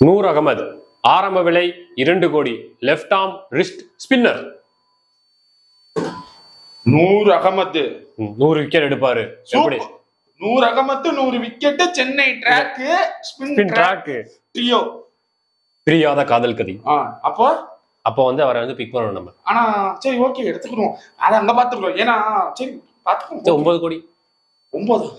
நூர் அகமது ஆரம்ப விலை 2 கோடி. Left arm wrist spinner. Noor Ahmad 100 wicket எடுப்பாரு. எப்படி? Noor Ahmad 100 wicket. Chennai track spin track trio. பிரியாத காதல் கதை. அப்போ வந்து அவரை வந்து பிக் பண்ணணும் நம்ம. ஆனா சரி ஓகே எடுத்துக்கிறோம். அத அங்க பாத்துக்கிறோம். ஏன்னா சரி பாத்துக்கிறோம். 9 கோடி. 9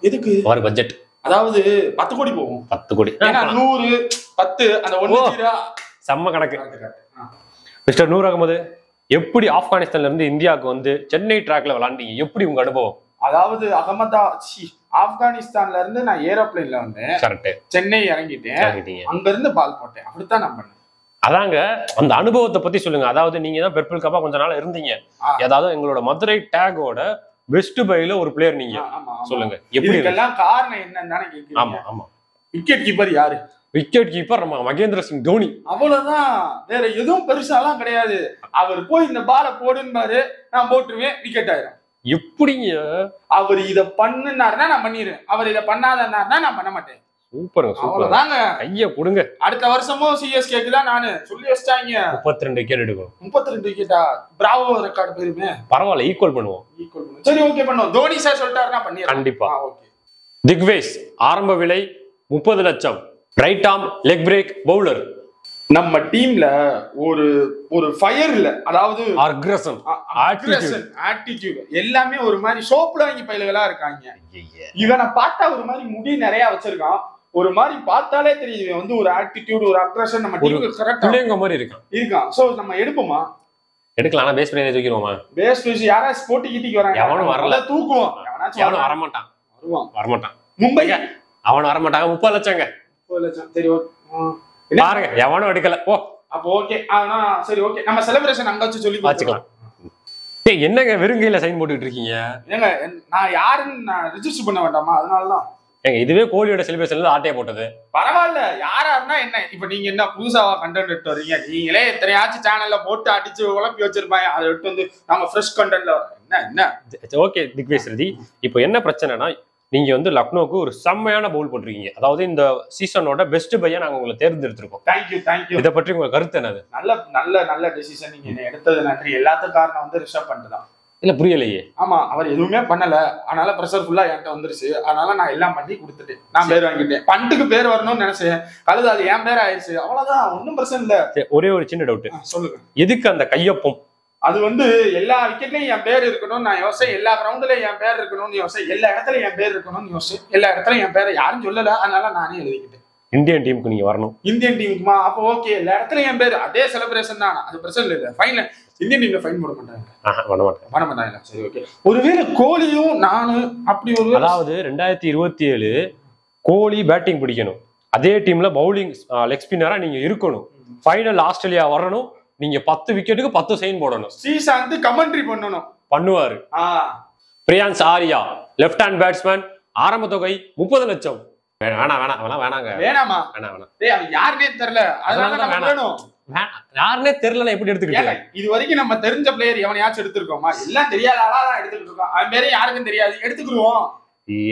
எதுக்கு? அவர் பட்ஜெட் அதாவது 10 கோடி போகும். 10 கோடி. ஏன்னா 100 10 அந்த 1 செம்ம கணக்கு. மிஸ்டர் நூர் அகமது, எப்படி ஆப்கானிஸ்தான்ல இருந்து இந்தியாவுக்கு வந்து சென்னை ட்ராக்ல விளையாண்டீங்க? எப்படி உங்க அனுபவம்? அதாவது ஆப்கானிஸ்தான்ல இருந்து நான் ஏரோப்ளேன்ல வந்தேன். கரெக்ட். சென்னை இறங்கிட்டேன். அங்க இருந்து பால் போட்டேன். அப்படித்தான் நான் பண்ணேன். அதாங்க அந்த அனுபவத்தை பத்தி சொல்லுங்க. அதாவது நீங்க தான் பெர்பிள் கப்பா கொஞ்ச நாள் இருந்தீங்க. அதாவது எங்களோட மதுரை டேகோட பெஸ்ட் பைல ஒரு பிளேயர் நீங்க. சொல்லுங்க எப்படி? இதெல்லாம் காரணம் என்னன்னு கேக்குறீங்க. ஆமா ஆமா. விக்கெட் கீப்பர் யாரு? விக்கெட் கீப்பர் நம்ம மகேந்திர சிங் தோனி. அவ்வளவுதான், வேற எதுவும் பெருசாலாம் கிடையாது. அவர் போய் இந்த பாலை போடுன்பாரு, நான் போட்டுருவேன், விக்கெட் ஆயிரும். எப்படிங்க? அவர் இத பண்ணுனாருன்னா நான் பண்ணிடுவேன், அவர் இத பண்ணாதன்னாருன்னா நான் பண்ண மாட்டேன். சூப்பருங்க சூப்பர். கைய கொடுங்க. அடுத்த வருஷமும் சிஎஸ்கேக்கு தான் நானு சொல்லி வச்சிட்டாங்க. 32 விக்கெட் எடுக்கும். 32 விக்கெட்டா? பிராவோ ரெக்கார்ட் போயிருமே. பரவாயில்ல, ஈக்குவல் பண்ணுவோம். சரி ஓகே பண்ணுவோம். தோனி சார் சொல்லிட்டாருன்னா பண்ணிடுறேன் கண்டிப்பா. திக்வேஷ் ஆரம்ப விலை 30 லட்சம். Right arm leg break bowler. நம்ம டீம்ல ஒரு ஒரு ஃபயர் இல்ல, அதாவது அக்ரஷன் ஆட்டிட்யூட் எல்லாமே ஒரு மாதிரி சோப்புல வாங்கி பயில்களா இருக்காங்க. இவனை பார்த்தா ஒரு மாதிரி முடி நிறைய வச்சிருக்கான், ஒரு மாதிரி பார்த்தாலே தெரியுது வந்து ஒரு ஆட்டிட்யூட் ஒரு அக்ரஷன் நம்ம டீமுக்கு கரெக்ட்டா மாதிரி இருக்கான். சோ நம்ம எடுப்போமா? எடுக்கலாம். ஆனா பேஸ் பண்ணி தூக்கிடுவோமா? பேஸ் பேசி யாராவது போட்டி கிட்டிக்கு வராங்க, எவனும் வரல, தூக்குவோம். எவனும் வரமாட்டான். வரமாட்டான். மும்பை அவன் வரமாட்டாங்க. 30 லட்சங்க. 30 லட்சம். சரி ஓகே பாருங்க, எவனும் எடுக்கல. ஓ அப்போ ஓகே. ஆனா சரி ஓகே, நம்ம செலிப்ரேஷன் அங்க வச்சு சொல்லி வச்சுக்கலாம். என்னங்க வெறுங்கையில சைன் போட்டுட்டு இருக்கீங்க? ஏங்க நான் யாருன்னு நான் ரிஜிஸ்டர் பண்ண வேண்டாமா? அதனாலதான் ஏங்க இதுவே கோலியோட செலிப்ரேஷன்ல ஆட்டையை போட்டது. பரவாயில்ல, யாராருன்னா என்ன? இப்ப நீங்க என்ன புதுசாவா கண்டென்ட் எடுத்து வரீங்க? நீங்களே எத்தனையாச்சும் சேனல்ல போட்டு அடிச்சு உழப்பி வச்சிருப்பாங்க, அதை எடுத்து வந்து நம்ம ஃப்ரெஷ் கண்டென்ட்ல என்ன. ஓகே திக்வேஷ் ரதி, இப்போ என்ன பிரச்சனைனா நீங்க வந்து லக்னோவுக்கு ஒரு செம்மையான பவுல் போட்டிருக்கீங்க. அதாவது இந்த சீசனோட பெஸ்ட் பையா நாங்க உங்களை தேர்ந்தெடுத்திருக்கோம். தேங்க்யூ. இதை பற்றி உங்க கருத்து என்னது? நல்ல டெசிஷன் நீங்க என்ன எடுத்தது நன்றி. எல்லாத்துக்கும் காரணம் வந்து ரிஷப் பண்ட் தான். இல்ல புரியலையே. ஆமா, அவர் எதுவுமே பண்ணல, அதனால பிரஷர் ஃபுல்லா என்கிட்ட வந்துருச்சு. அதனால நான் எல்லாம் பண்ணி கொடுத்துட்டேன், நான் பேர் வாங்கிட்டேன். பண்ட்டுக்கு பேர் வரணும்னு நினைச்சேன், கழுது அது என் பேர் ஆயிடுச்சு, அவ்வளவுதான், ஒன்னும் பிரச்சனை இல்ல. ஒரே ஒரு சின்ன டவுட். சொல்லுங்க. எதுக்கு அந்த கையொப்பம்? அது வந்து எல்லா விக்கெட்லயும் என் பேர் இருக்கணும்னு நான் யோசிச்சேன், எல்லா கிரவுண்ட்லயும் என் பேர் இருக்கணும்னு யோசிச்சேன், எல்லா இடத்துலயும் என் பேர் இருக்கணும்னு யோசிச்சேன், எல்லா இடத்துலயும் என் பேரை யாரும் சொல்லல, அதனால நானே எழுதிக்கிட்டேன். இந்தியன் டீமுக்கு நீங்க வரணும். இந்தியன் டீமுக்குமா? அப்போ ஓகே, எல்லா இடத்துலயும் என் பேர் அதே செலிப்ரேஷன் தான், அது பிரச்சனை இல்லை. ஃபைன்ல இந்தியன் டீம்ல ஃபைன் போட மாட்டாங்க. சரி ஓகே. ஒருவேளை கோலியும் நானும் அப்படி ஒரு, அதாவது 2027 கோலி பேட்டிங் பிடிக்கணும், அதே டீம்ல பவுலிங் லெக் ஸ்பின்னரா நீங்க இருக்கணும். ஃபைனல் ஆஸ்திரேலியா வரணும், நீங்க 10 விக்கெட்டுக்கு 10 சைன் போடணும். ஸ்ரீசாந்த் கமெண்ட்ரி பண்ணுவாரு. Priyansh Arya left hand batsman. ஆரம்ப தொகை 30 லட்சம். வேணாமா? யாருன்னே தெரியல, அதனால வேணும். யாருன்னே தெரியல, எப்படி எடுத்துக்கிட்டீங்க? இது வரைக்கும் நம்ம தெரிஞ்ச பிளேயர் எவனையாச்சும் எடுத்துருக்கோமா? எல்லாம் தெரியாத ஆளாதான் எடுத்துக்கிட்டு இருக்கோம். அவன் பேரே யாருக்கும் தெரியாது, எடுத்துக்கிடுவோம்.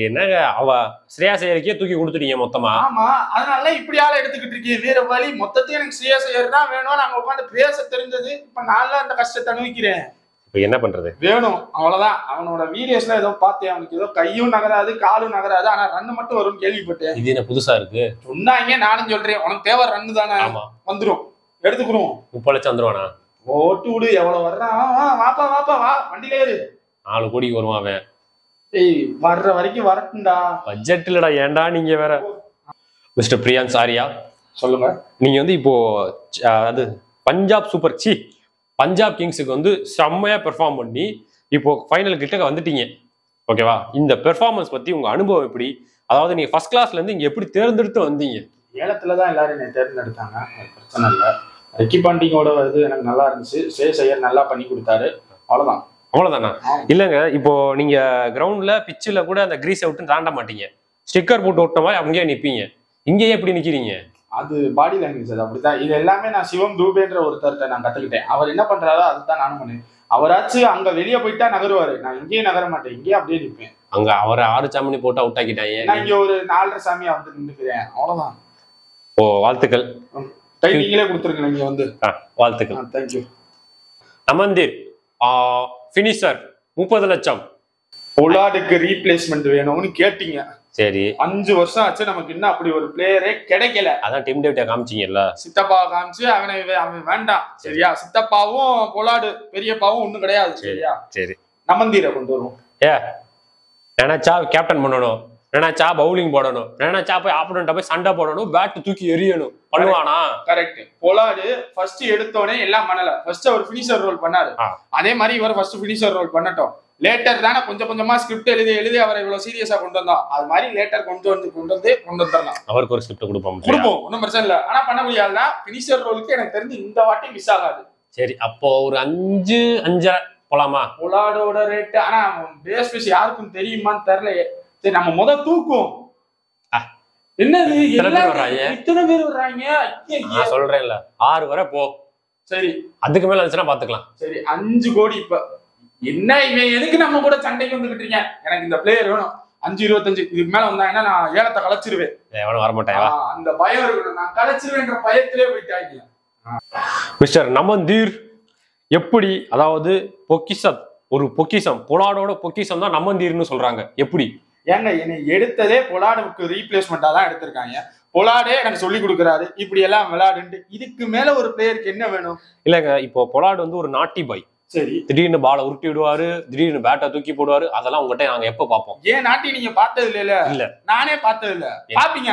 என்னங்க அவ ஸ்ரேயாஸ் ஐயருக்கே தூக்கி கொடுத்துட்டீங்க மொத்தமா. ஆமா, அதனால இப்படி ஆள எடுத்துக்கிட்டு இருக்கீங்க. வேற வழி மொத்தத்தையும் எனக்கு ஸ்ரேயாஸ் ஐயர் தான் வேணும். நாங்க உட்காந்து பேச தெரிஞ்சது, இப்ப நான் அந்த கஷ்டத்தை அனுபவிக்கிறேன். இப்ப என்ன பண்றது? வேணும், அவ்வளவுதான். அவனோட வீடியோஸ்ல ஏதோ பார்த்தேன், அவனுக்கு ஏதோ கையும் நகராது காலும் நகராது, ஆனா ரன் மட்டும் வரும்னு கேள்விப்பட்டேன். இது என்ன புதுசா இருக்கு? சொன்னாங்க, நானும் சொல்றேன். உனக்கு தேவை ரன்னு தானே, வந்துரும், எடுத்துக்கிறோம். 30 லட்சம் வந்துருவானா? ஓட்டு விடு, எவ்வளவு வர்றான்? வாப்பா வா, வண்டியில ஏறு. 4 கோடிக்கு வருவான் அவன். வர்ற வரைக்கும் வரட்டும்டா. பட்ஜெட் இல்லடா, ஏன்டா நீங்க வேற. மிஸ்டர் பிரியான்ஸ் ஆரியா சொல்லுங்க. நீங்க வந்து இப்போ அது பஞ்சாப் பஞ்சாப் கிங்ஸுக்கு வந்து செம்மையா பெர்ஃபார்ம் பண்ணி இப்போ ஃபைனல் கிட்ட வந்துட்டீங்க, ஓகேவா? இந்த பெர்ஃபார்மன்ஸ் பத்தி உங்க அனுபவம் எப்படி? அதாவது நீங்க ஃபர்ஸ்ட் கிளாஸ்ல இருந்து இங்க எப்படி தேர்ந்தெடுத்து வந்தீங்க? ஏலத்துலதான் எல்லாரும் என்னை தேர்ந்தெடுத்தாங்க, பிரச்சனை இல்லை. ரிக்கி பாண்டிங்கோட இது எனக்கு நல்லா இருந்துச்சு, ஸ்ரேயாஸ் ஐயர் நல்லா பண்ணி கொடுத்தாரு, அவ்வளவுதானா? இல்லங்க, இப்போ நீங்க கிரவுண்ட்ல பிச்சில் கூட அந்த கிரீஸை விட்டு தாண்ட மாட்டீங்க, ஸ்டிக்கர் போட்டு ஓட்ட மாதிரி அங்கேயே நிப்பீங்க. இங்கேயே எப்படி நிக்கிறீங்க? அது பாடி லாங்குவேஜ், அது அப்படிதான். இது எல்லாமே நான் சிவம் தூபேன்ற ஒருத்தர்கிட்ட நான் கத்துக்கிட்டேன். அவர் என்ன பண்றாரோ அதுதான் நானும் பண்ணேன். அவராச்சும் அங்க வெளியே போயிட்டா நகருவாரு, நான் இங்கேயே நகர மாட்டேன், இங்கேயே அப்படியே நிற்பேன். அங்க அவரை 6 சாமி போட்டு அவுட் ஆக்கிட்டாங்க, நான் இங்க ஒரு 4.5 சாமியா வந்து நின்றுக்கிறேன், அவ்வளவுதான். ஓ வாழ்த்துக்கள். நீங்களே கொடுத்துருங்க நீங்க வந்து. வாழ்த்துக்கள். தேங்க்யூ. நமந்தீர் ஃபினிஷர் 30 லட்சம். பொலார்டுக்கு ரீப்ளேஸ்மெண்ட் வேணும்னு கேட்டீங்க. சரி 5 வருஷம் ஆச்சு நமக்கு இன்னும் அப்படி ஒரு பிளேயரே கிடைக்கல. அதான் டீம் டேவிட்ட காமிச்சீங்கல்ல. சித்தப்பா காமிச்சு அவன் வேண்டாம் சரியா. சித்தப்பாவும் பொலார்டு பெரியப்பாவும் ஒண்ணும் கிடையாது சரியா. சரி நமந்தீரை கொண்டு வருவோம். நினைச்சா கேப்டன் பண்ணணும், நினைச்சா பவுலிங் போடணும், நினைச்சா போய் ஆப்போனன்ட்ட போய் சண்டை போடணும், பேட் தூக்கி எறியணும். பண்ணுவானா? கரெக்ட். பொலார்டு ஃபர்ஸ்ட் எடுத்தோடனே எல்லாம் பண்ணல. ஃபர்ஸ்ட் அவர் ஃபினிஷர் ரோல் பண்ணாரு. அதே மாதிரி இவர் ஃபர்ஸ்ட் ஃபினிஷர் ரோல் பண்ணட்டும். லேட்டர் தானே கொஞ்சம் கொஞ்சமா ஸ்கிரிப்ட் எழுதி அவரை இவ்வளவு சீரியஸா கொண்டு வந்தோம். அது மாதிரி லேட்டர் கொண்டு வந்துடலாம். அவருக்கு ஒரு ஸ்கிரிப்ட் கொடுப்போம், ஒன்றும் பிரச்சனை இல்லை. ஆனா பண்ண முடியாதுன்னா ஃபினிஷர் ரோலுக்கு எனக்கு தெரிஞ்சு இந்த வாட்டி மிஸ் ஆகாது. சரி அப்போ ஒரு 5-5 போலாமா? பொலார்டோட ரேட் ஆனா பேஸ் யாருக்கும் தெரியுமான்னு தெரியல. சரி நம்ம முத தூக்குவோம். என்னது இத்தனை பேர் வர்றாங்க? நான் சொல்றேன்ல 6 வரை போ. சரி அதுக்கு மேல இருந்துச்சுன்னா பாத்துக்கலாம். சரி 5 கோடி. இப்ப என்ன இவன் எதுக்கு நம்ம கூட சண்டைக்கு வந்துகிட்டு இருக்கேன்? எனக்கு இந்த பிளேயர் வேணும். 5-25 இதுக்கு மேல வந்தாங்கன்னா நான் ஏலத்தை கலைச்சிருவேன். எவனும் வரமாட்டேன். அந்த பயம் இருக்கணும். நான் கலைச்சிருவேன்ற பயத்திலே போயிட்டாங்க. மிஸ்டர் நமந்தீர் எப்படி, அதாவது பொக்கிஷம், ஒரு பொக்கிஷம், பொலார்டோட பொக்கிஷம் தான் நமந்தீர்னு சொல்றாங்க. எப்படி? ஏங்க என்னை எடுத்ததே பொலார்டுக்கு ரீப்ளேஸ்மெண்டா தான் எடுத்திருக்காங்க. பொலார்டே எனக்கு சொல்லி கொடுக்குறாரு இப்படி எல்லாம் விளையாடுன்ட்டு. இதுக்கு மேல ஒரு பிளேயருக்கு என்ன வேணும்? இல்லங்க இப்போ பொலார்டு வந்து ஒரு நாட்டி பாய். சரி திடீர்னு பாலை உருட்டி விடுவாரு, திடீர்னு பேட்டை தூக்கி போடுவாரு. அதெல்லாம் உங்ககிட்ட நாங்க எப்ப பாப்போம்? ஏன் நாட்டி நீங்க பார்த்தது இல்ல? நானே பார்த்தது இல்ல. பாப்பீங்க.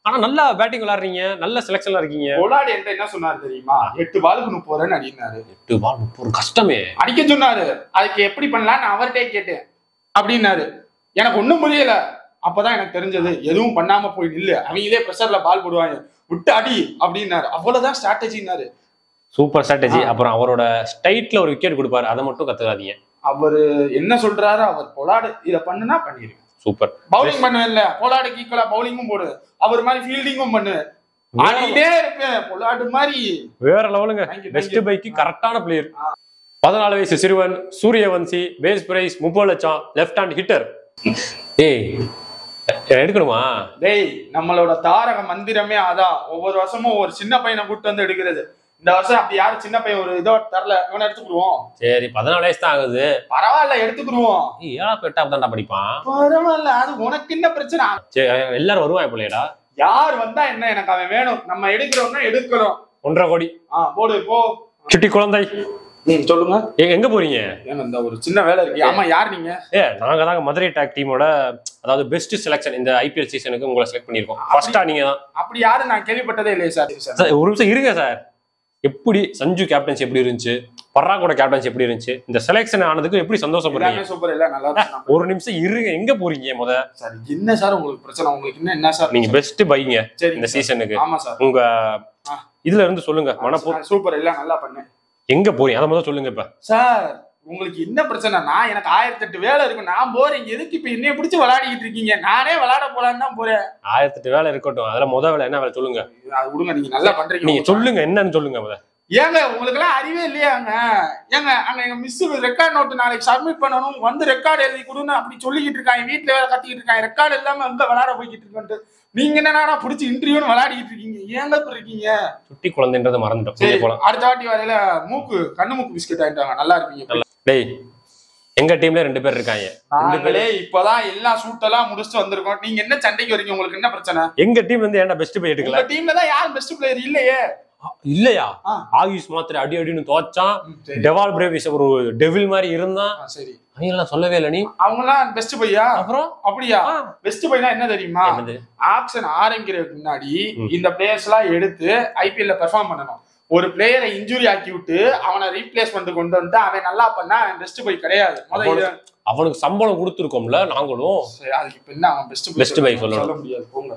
ஆனா நல்லா பேட்டிங் விளையாடுறீங்க, நல்ல செலக்ஷன்ல இருக்கீங்க. பொலார்டு என்கிட்ட என்ன சொன்னாரு தெரியுமா? 8 பாலுக்கு 30 ரன் அடினாரு. 8 பால் 30 கஷ்டமே அடிக்க சொன்னாரு. அதுக்கு எப்படி பண்ணலாம் நான் அவர்கிட்ட கேட்டேன் அப்படின்னாரு. எனக்கு ஒண்ணும் புரியல. அப்பதான் எனக்கு தெரிஞ்சது எதுவும் பண்ணாம போய் நில்லு, அவங்களே பிரஷர்ல பால் போடுவாங்க, விட்டு அடி அப்படின்னாரு. அவ்வளவுதான் ஸ்ட்ராட்டஜின்னாரு. Super strategy. அப்புறம் அவரோட ஸ்டைட்ல ஒரு விக்கெட் கொடுப்பாரு, அதை மட்டும் கத்துக்காதீங்க. அவரு என்ன சொல்றாரு? அவர் பொலார்டு இத பண்ணுனா பண்ணிருங்க. சூப்பர். பவுலிங் பண்ண இல்ல, பொலார்டுக்கு ஈக்குவலா பவுலிங்கும் போடு, அவர் மாதிரி ஃபீல்டிங்கும் பண்ணு. ஆடிட்டே இருப்பேன் பொலார்டு மாதிரி. வேற லெவலுங்க. பெஸ்ட் பைக்கு கரெக்டான பிளேயர். 14 வயசு சிறுவன் சூரியவன்சி. பேஸ் பிரைஸ் 30 லட்சம். Left hand hitter. ஏய் எடுக்கணுமா? டேய் நம்மளோட தாரக மந்திரமே அதான். ஒவ்வொரு வருஷமும் ஒரு சின்ன பையனை கூட்டு வந்து எடுக்கிறது. இந்த வருஷம் அப்படி யாரும் சின்ன பையன் ஒரு இதோ தரல, இவனை எடுத்துக்கிடுவோம். சரி 14 வயசு தான் ஆகுது, பரவாயில்ல எடுத்துக்கிடுவோம். 7th 8th தான்டா படிப்பான். பரவாயில்ல, அது உனக்கு என்ன பிரச்சனை? சரி எல்லாரும் வருவான் போலடா. யார் வந்தா என்ன, எனக்கு அவன் வேணும். நம்ம எடுக்கிறோம்னா எடுக்கிறோம். 1.5 கோடி. போடு போ. சுட்டி குழந்தை சொல்லுங்க. எங்க போறீங்க? இந்த ஒரு சின்ன வேலை இருக்கு. ஆமா யார் நீங்க? நாங்க தாங்க மதுரை டாக் டீமோட, அதாவது பெஸ்ட் செலக்ஷன் இந்த ஐபிஎல் சீசனுக்கு உங்களை செலக்ட் பண்ணிருக்கோம். ஃபர்ஸ்டா நீங்க தான். அப்படி யாரும் நான் கேள்விப்பட்டதே இல்லையே சார். ஒரு நிமிஷம் இருங்க சார். எப்படி சஞ்சு கேப்டன்சி எப்படி இருந்துச்சு, பர்ராக்கோட கேப்டன்சி எப்படி இருந்துச்சு, இந்த செலக்ஷன் ஆனதுக்கு எப்படி சந்தோஷப்படுறீங்க? சூப்பர் இல்ல, நல்லா. ஒரு நிமிஷம் இருங்க, எங்க போறீங்க முத? சார் என்ன சார் உங்களுக்கு பிரச்சனை? உங்களுக்கு என்ன சார்? நீங்க பெஸ்ட் பைங்க இந்த சீசனுக்கு. ஆமா சார். உங்க இதுல இருந்து சொல்லுங்க. மனப்பூர் சூப்பர் இல்ல, நல்லா பண்ணு. எங்க போறீங்க அதை முதல்ல சொல்லுங்க. இப்ப சார் உங்களுக்கு என்ன பிரச்சனை? எனக்கு 1008 வேலை இருக்கும். நான் போறேன். எதுக்கு இப்ப என்னைய பிடிச்சி விளையாடிக்கிட்டு இருக்கீங்க? நானே விளையாட போலான்னு தான் போறேன். 1008 வேலை இருக்கட்டும். அதுல முதல் வேலை என்ன வேலை சொல்லுங்க. அது விடுங்க, நீங்க நல்லா பண்றீங்க. நீங்க சொல்லுங்க என்னன்னு சொல்லுங்க முத. ஏங்க உங்களுக்கு எல்லாம் அறிவே இல்லையாங்க? ஏங்க அங்க எங்க மிஸ் ரெக்கார்ட் நோட்டு நாளைக்கு சப்மிட் பண்ணணும், வந்து ரெக்கார்டு எழுதி கொடுன்னு அப்படி சொல்லிக்கிட்டு இருக்காங்க. வீட்டுல வேலை கத்திக்கிட்டு இருக்காங்க. ரெக்கார்டு இல்லாம எங்க விளையாட போய்கிட்டு இருக்கேன்ட்டு நீங்க என்னன்னா பிடிச்சி இன்டர்வியூன்னு விளையாடிக்கிட்டு இருக்கீங்க. ஏங்க இருக்கீங்க? சுட்டி குழந்தைன்றதை மறந்துட்டோம். அடுத்த வாட்டி வரையில கண்ணு மூக்கு பிஸ்கெட் ஆயிட்டாங்க. நல்லா இருப்பீங்க. டேய் எங்க டீம்ல 2 பேர் இருக்காங்க. நாங்களே இப்பதான் எல்லா சூட்டெல்லாம் முடிச்சுட்டு வந்திருக்கோம். நீங்க என்ன சண்டைக்கு வரீங்க? உங்களுக்கு என்ன பிரச்சனை? எங்க டீம் வந்து ஏன்டா பெஸ்ட் பிளேயர் எடுக்கல? டீம்ல தான் யாரும் பெஸ்ட் பிளேயர் இல்லையே. இல்லையா? ஆயுஷ் மாத்திரை அடி அடின்னு தோச்சான். டெவால் பிரேவிஸ் ஒரு டெவில் மாதிரி இருந்தான். சரி அவங்கெல்லாம் சொல்லவே இல்லை. நீ அவங்கலாம் பெஸ்ட் பையா? அப்புறம் அப்படியா? பெஸ்ட் பைனா என்ன தெரியுமா? ஆக்ஷன் ஆரம்பிக்கிறதுக்கு முன்னாடி இந்த பிளேயர்ஸ் எல்லாம் எடுத்து ஐபிஎல்ல பெர்ஃபார்ம் பண்ணணும். ஒரு பிளேயரை இன்ஜுரி ஆக்கி விட்டு அவனை ரீப்ளேஸ்மெண்ட் கொண்டு வந்து அவன் நல்லா பண்ணா அவன் பெஸ்ட் பை கிடையாது. அவனுக்கு சம்பளம் கொடுத்துருக்கோம்ல நாங்களும். அதுக்கு இப்ப என்ன அவன் பெஸ்ட் பை சொல்ல முடியாது. போங்க.